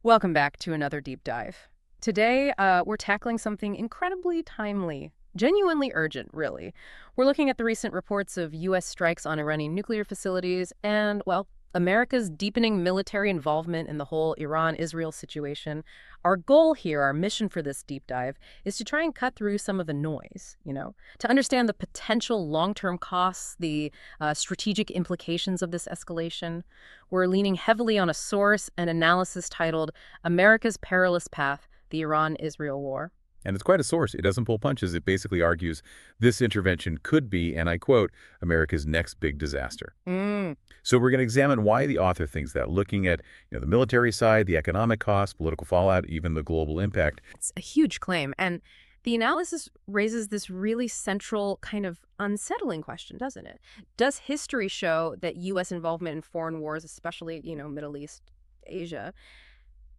Welcome back to another deep dive. Today, we're tackling something incredibly timely, genuinely urgent, really. We're looking at the recent reports of U.S. strikes on Iranian nuclear facilities and, well, America's deepening military involvement in the whole Iran-Israel situation. Our goal here, our mission for this deep dive, is to try and cut through some of the noise, to understand the potential long-term costs, the strategic implications of this escalation. We're leaning heavily on a source and analysis titled America's Perilous Path, the Iran-Israel War. And it's quite a source. It doesn't pull punches. It basically argues this intervention could be, and I quote, America's next big disaster. Mm. So we're going to examine why the author thinks that, looking at the military side, the economic costs, political fallout, even the global impact. It's a huge claim, and the analysis raises this really central kind of unsettling question, doesn't it? Does history show that U.S. involvement in foreign wars, especially, Middle East, Asia,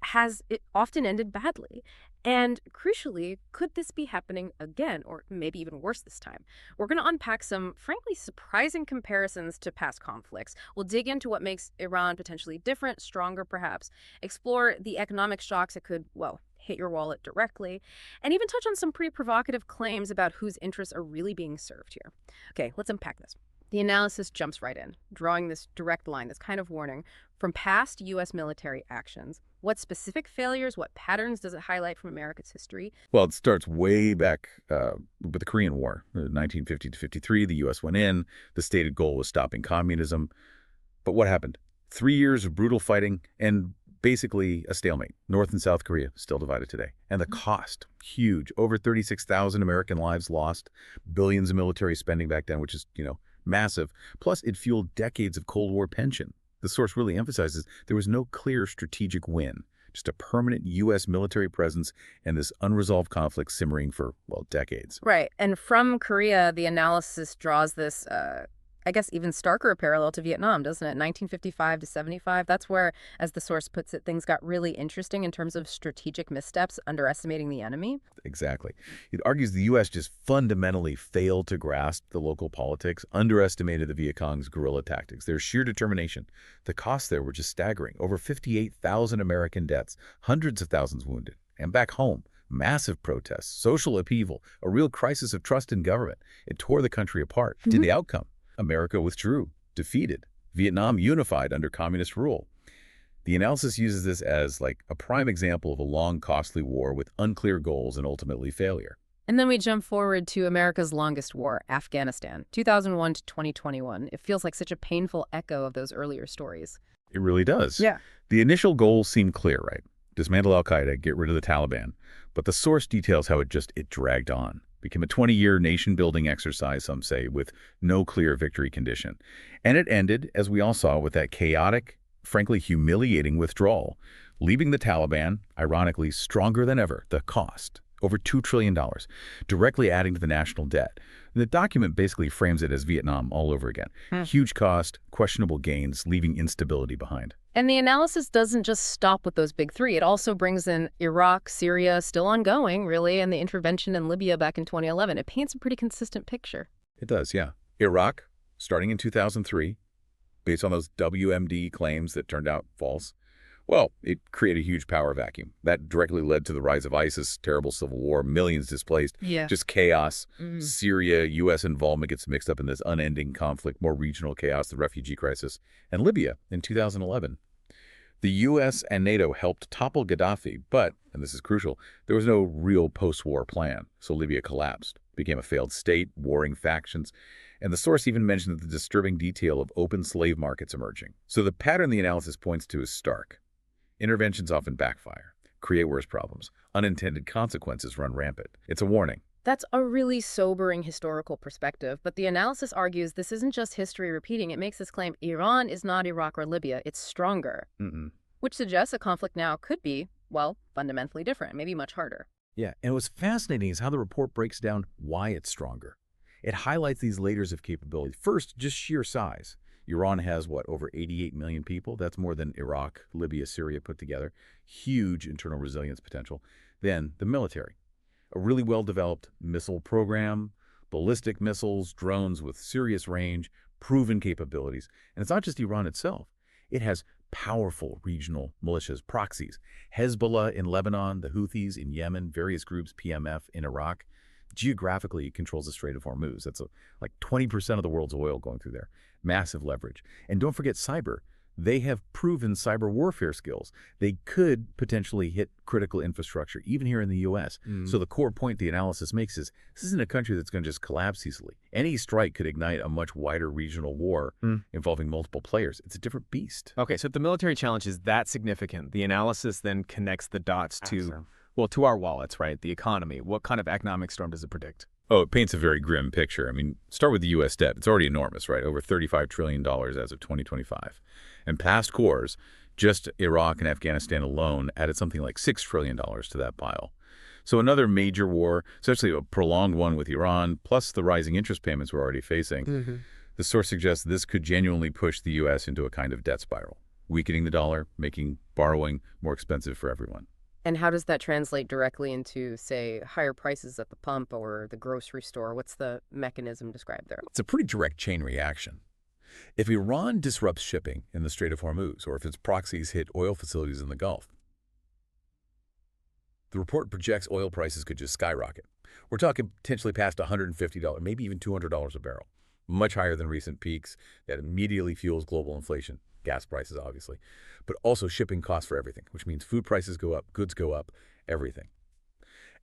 has it often ended badly? And crucially, could this be happening again, or maybe even worse this time? We're going to unpack some, frankly, surprising comparisons to past conflicts. We'll dig into what makes Iran potentially different, stronger perhaps, explore the economic shocks that could, well, hit your wallet directly, and even touch on some pretty provocative claims about whose interests are really being served here. Okay, let's unpack this. The analysis jumps right in, drawing this direct line, this kind of warning, from past U.S. military actions. What specific failures, what patterns does it highlight from America's history? Well, it starts way back with the Korean War, 1950 to 53. The U.S. went in. The stated goal was stopping communism. But what happened? 3 years of brutal fighting and basically a stalemate. North and South Korea still divided today. And the cost, huge. Over 36,000 American lives lost, billions of military spending back then, which is, massive. Plus, it fueled decades of Cold War tension. The source really emphasizes there was no clear strategic win, just a permanent U.S. military presence and this unresolved conflict simmering for, well, decades. Right. And from Korea, the analysis draws this, I guess, even starker parallel to Vietnam, doesn't it? 1955 to 75. That's where, as the source puts it, things got really interesting in terms of strategic missteps, underestimating the enemy. Exactly. It argues the U.S. just fundamentally failed to grasp the local politics, underestimated the Viet Cong's guerrilla tactics, their sheer determination. The costs there were just staggering. Over 58,000 American deaths, hundreds of thousands wounded. And back home, massive protests, social upheaval, a real crisis of trust in government. It tore the country apart. Did the outcome? America withdrew, defeated. Vietnam unified under communist rule. The analysis uses this as like a prime example of a long, costly war with unclear goals and ultimately failure. And then we jump forward to America's longest war, Afghanistan, 2001 to 2021. It feels like such a painful echo of those earlier stories. It really does. Yeah. The initial goals seem clear, right? Dismantle al-Qaeda, get rid of the Taliban. But the source details how it dragged on. Became a 20-year nation-building exercise, some say, with no clear victory condition. And it ended, as we all saw, with that chaotic, frankly humiliating withdrawal, leaving the Taliban, ironically, stronger than ever. The cost, over $2 trillion, directly adding to the national debt. The document basically frames it as Vietnam all over again. Huge cost, questionable gains, leaving instability behind. And the analysis doesn't just stop with those big three. It also brings in Iraq, Syria, still ongoing, really, and the intervention in Libya back in 2011. It paints a pretty consistent picture. It does, yeah. Iraq, starting in 2003, based on those WMD claims that turned out false. Well, it created a huge power vacuum. That directly led to the rise of ISIS, terrible civil war, millions displaced, just chaos. Syria, U.S. involvement gets mixed up in this unending conflict, more regional chaos, the refugee crisis. And Libya in 2011. The U.S. and NATO helped topple Gaddafi, but, and this is crucial, there was no real post-war plan. So Libya collapsed, became a failed state, warring factions. And the source even mentioned the disturbing detail of open slave markets emerging. So the pattern the analysis points to is stark. Interventions often backfire, create worse problems. Unintended consequences run rampant. It's a warning. That's a really sobering historical perspective, but the analysis argues this isn't just history repeating. It makes this claim Iran is not Iraq or Libya, it's stronger, which suggests a conflict now could be, well, fundamentally different, maybe much harder. Yeah, and what's fascinating is how the report breaks down why it's stronger. It highlights these layers of capability. First, just sheer size. Iran has, over 88 million people? That's more than Iraq, Libya, Syria put together. Huge internal resilience potential. Then the military. A really well-developed missile program, ballistic missiles, drones with serious range, proven capabilities. And it's not just Iran itself. It has powerful regional militias, proxies. Hezbollah in Lebanon, the Houthis in Yemen, various groups, PMF in Iraq. Geographically, it controls the Strait of Hormuz. That's like 20% of the world's oil going through there. Massive leverage. And don't forget cyber. They have proven cyber warfare skills. They could potentially hit critical infrastructure, even here in the U.S. So the core point the analysis makes is this isn't a country that's going to just collapse easily. Any strike could ignite a much wider regional war involving multiple players. It's a different beast. Okay, so if the military challenge is that significant, the analysis then connects the dots to, well, to our wallets, right? The economy. What kind of economic storm does it predict? Oh, it paints a very grim picture. I mean, start with the U.S. debt. It's already enormous, right? Over $35 trillion as of 2025. And past wars, just Iraq and Afghanistan alone added something like $6 trillion to that pile. So another major war, essentially a prolonged one with Iran, plus the rising interest payments we're already facing. The source suggests this could genuinely push the U.S. into a kind of debt spiral, weakening the dollar, making borrowing more expensive for everyone. And how does that translate directly into, say, higher prices at the pump or the grocery store? What's the mechanism described there? It's a pretty direct chain reaction. If Iran disrupts shipping in the Strait of Hormuz, or if its proxies hit oil facilities in the Gulf, the report projects oil prices could just skyrocket. We're talking potentially past $150, maybe even $200 a barrel, much higher than recent peaks. That immediately fuels global inflation, gas prices obviously, but also shipping costs for everything, which means food prices go up, goods go up, everything.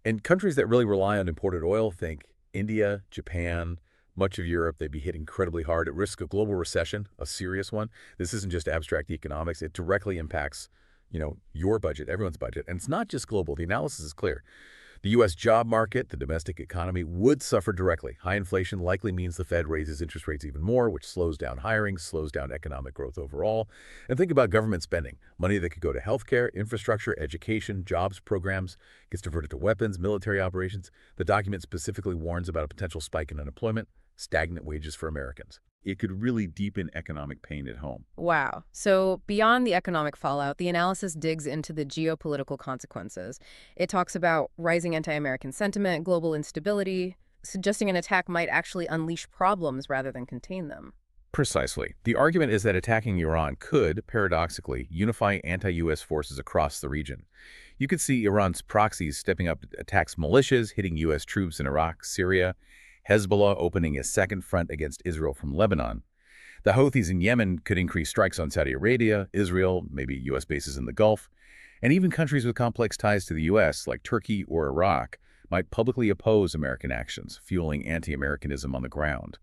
And countries that really rely on imported oil, think India, Japan, much of Europe, they'd be hit incredibly hard at risk of global recession, a serious one. This isn't just abstract economics. It directly impacts, your budget, everyone's budget. And it's not just global. The analysis is clear. The U.S. job market, the domestic economy, would suffer directly. High inflation likely means the Fed raises interest rates even more, which slows down hiring, slows down economic growth overall. And think about government spending. Money that could go to healthcare, infrastructure, education, jobs programs, gets diverted to weapons, military operations. The document specifically warns about a potential spike in unemployment, stagnant wages for Americans. It could really deepen economic pain at home. Wow. So beyond the economic fallout, the analysis digs into the geopolitical consequences. It talks about rising anti-American sentiment, global instability, suggesting an attack might actually unleash problems rather than contain them. Precisely. The argument is that attacking Iran could, paradoxically, unify anti-U.S. forces across the region. You could see Iran's proxies stepping up attacks militias, hitting U.S. troops in Iraq, Syria, Hezbollah opening a second front against Israel from Lebanon. The Houthis in Yemen could increase strikes on Saudi Arabia, Israel, maybe U.S. bases in the Gulf, and even countries with complex ties to the U.S., like Turkey or Iraq, might publicly oppose American actions, fueling anti-Americanism on the ground.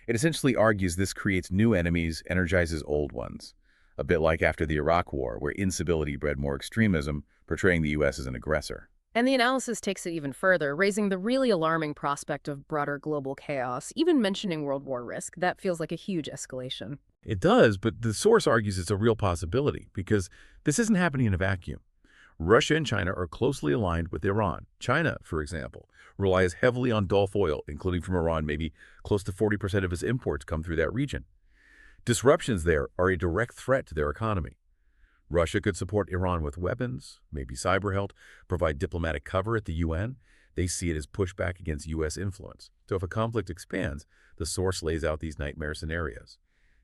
It essentially argues this creates new enemies, energizes old ones, a bit like after the Iraq War, where instability bred more extremism, portraying the U.S. as an aggressor. And the analysis takes it even further, raising the really alarming prospect of broader global chaos, even mentioning World War risk. That feels like a huge escalation. It does, but the source argues it's a real possibility because this isn't happening in a vacuum. Russia and China are closely aligned with Iran. China, for example, relies heavily on Gulf oil, including from Iran. Maybe close to 40% of its imports come through that region. Disruptions there are a direct threat to their economy. Russia could support Iran with weapons, maybe cyber help, provide diplomatic cover at the UN. They see it as pushback against U.S. influence. So if a conflict expands, the source lays out these nightmare scenarios.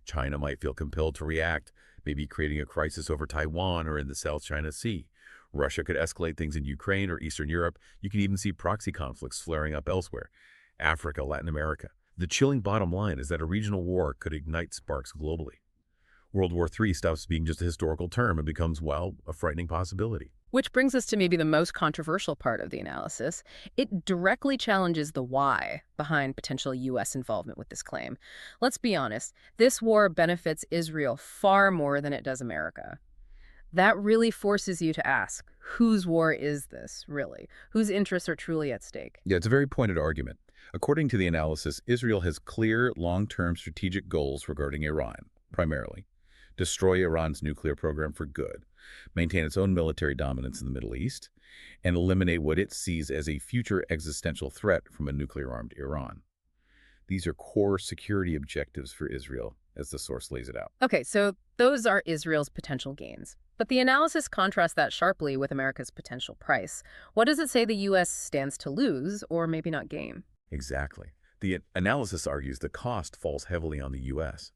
China might feel compelled to react, maybe creating a crisis over Taiwan or in the South China Sea. Russia could escalate things in Ukraine or Eastern Europe. You can even see proxy conflicts flaring up elsewhere. Africa, Latin America. The chilling bottom line is that a regional war could ignite sparks globally. World War III stops being just a historical term and becomes, well, a frightening possibility. Which brings us to maybe the most controversial part of the analysis. It directly challenges the why behind potential U.S. involvement with this claim. Let's be honest, this war benefits Israel far more than it does America. That really forces you to ask, whose war is this, really? Whose interests are truly at stake? Yeah, it's a very pointed argument. According to the analysis, Israel has clear, long-term strategic goals regarding Iran, primarily. Destroy Iran's nuclear program for good, maintain its own military dominance in the Middle East, and eliminate what it sees as a future existential threat from a nuclear-armed Iran. These are core security objectives for Israel, as the source lays it out. Okay, so those are Israel's potential gains. But the analysis contrasts that sharply with America's potential price. What does it say the U.S. stands to lose, or maybe not gain? Exactly. The analysis argues the cost falls heavily on the U.S.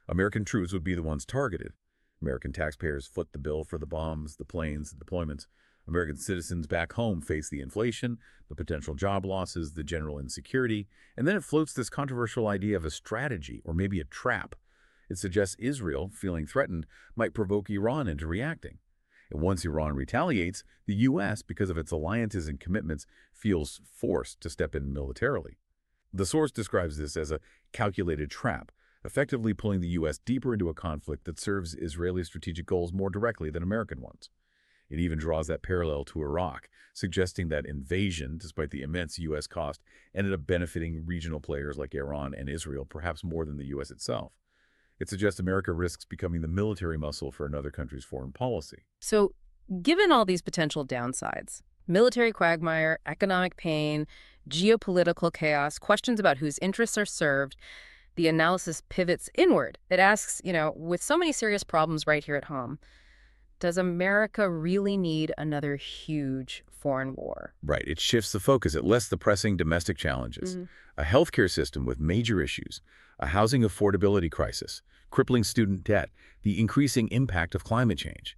American troops would be the ones targeted. American taxpayers foot the bill for the bombs, the planes, the deployments. American citizens back home face the inflation, the potential job losses, the general insecurity, and then it floats this controversial idea of a strategy or maybe a trap. It suggests Israel, feeling threatened, might provoke Iran into reacting. And once Iran retaliates, the U.S., because of its alliances and commitments, feels forced to step in militarily. The source describes this as a calculated trap, effectively pulling the U.S. deeper into a conflict that serves Israeli strategic goals more directly than American ones. It even draws that parallel to Iraq, suggesting that invasion, despite the immense U.S. cost, ended up benefiting regional players like Iran and Israel, perhaps more than the U.S. itself. It suggests America risks becoming the military muscle for another country's foreign policy. So, given all these potential downsides, military quagmire, economic pain, geopolitical chaos, questions about whose interests are served, the analysis pivots inward. It asks, with so many serious problems right here at home, does America really need another huge foreign war? Right. It shifts the focus. It lists the pressing domestic challenges, a healthcare system with major issues, a housing affordability crisis, crippling student debt, the increasing impact of climate change.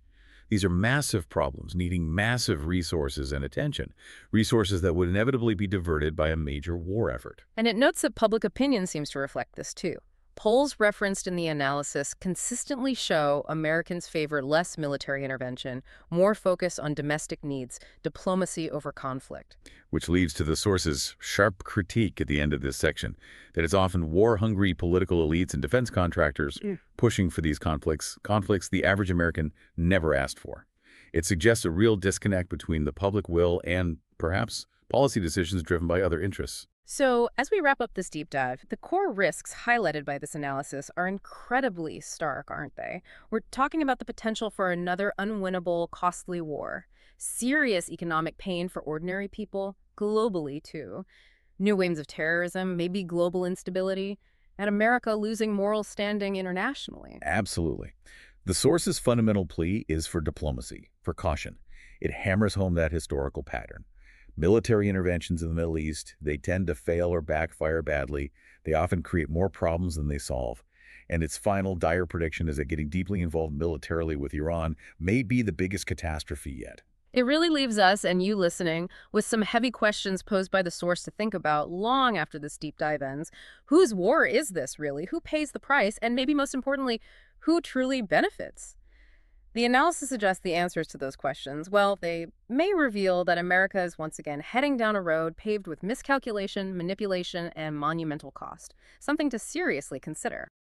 These are massive problems needing massive resources and attention, resources that would inevitably be diverted by a major war effort. And it notes that public opinion seems to reflect this too. Polls referenced in the analysis consistently show Americans favor less military intervention, more focus on domestic needs, diplomacy over conflict. Which leads to the source's sharp critique at the end of this section, that it's often war-hungry political elites and defense contractors pushing for these conflicts the average American never asked for. It suggests a real disconnect between the public will and, perhaps, policy decisions driven by other interests. So, as we wrap up this deep dive, the core risks highlighted by this analysis are incredibly stark, aren't they? We're talking about the potential for another unwinnable, costly war, serious economic pain for ordinary people, globally too, new waves of terrorism, maybe global instability, and America losing moral standing internationally. Absolutely. The source's fundamental plea is for diplomacy, for caution. It hammers home that historical pattern. Military interventions in the Middle East, they tend to fail or backfire badly. They often create more problems than they solve. And its final dire prediction is that getting deeply involved militarily with Iran may be the biggest catastrophe yet. It really leaves us, and you listening, with some heavy questions posed by the source to think about long after this deep dive ends. Whose war is this, really? Who pays the price? And maybe most importantly, who truly benefits? The analysis suggests the answers to those questions. Well, they may reveal that America is once again heading down a road paved with miscalculation, manipulation, and monumental cost. Something to seriously consider.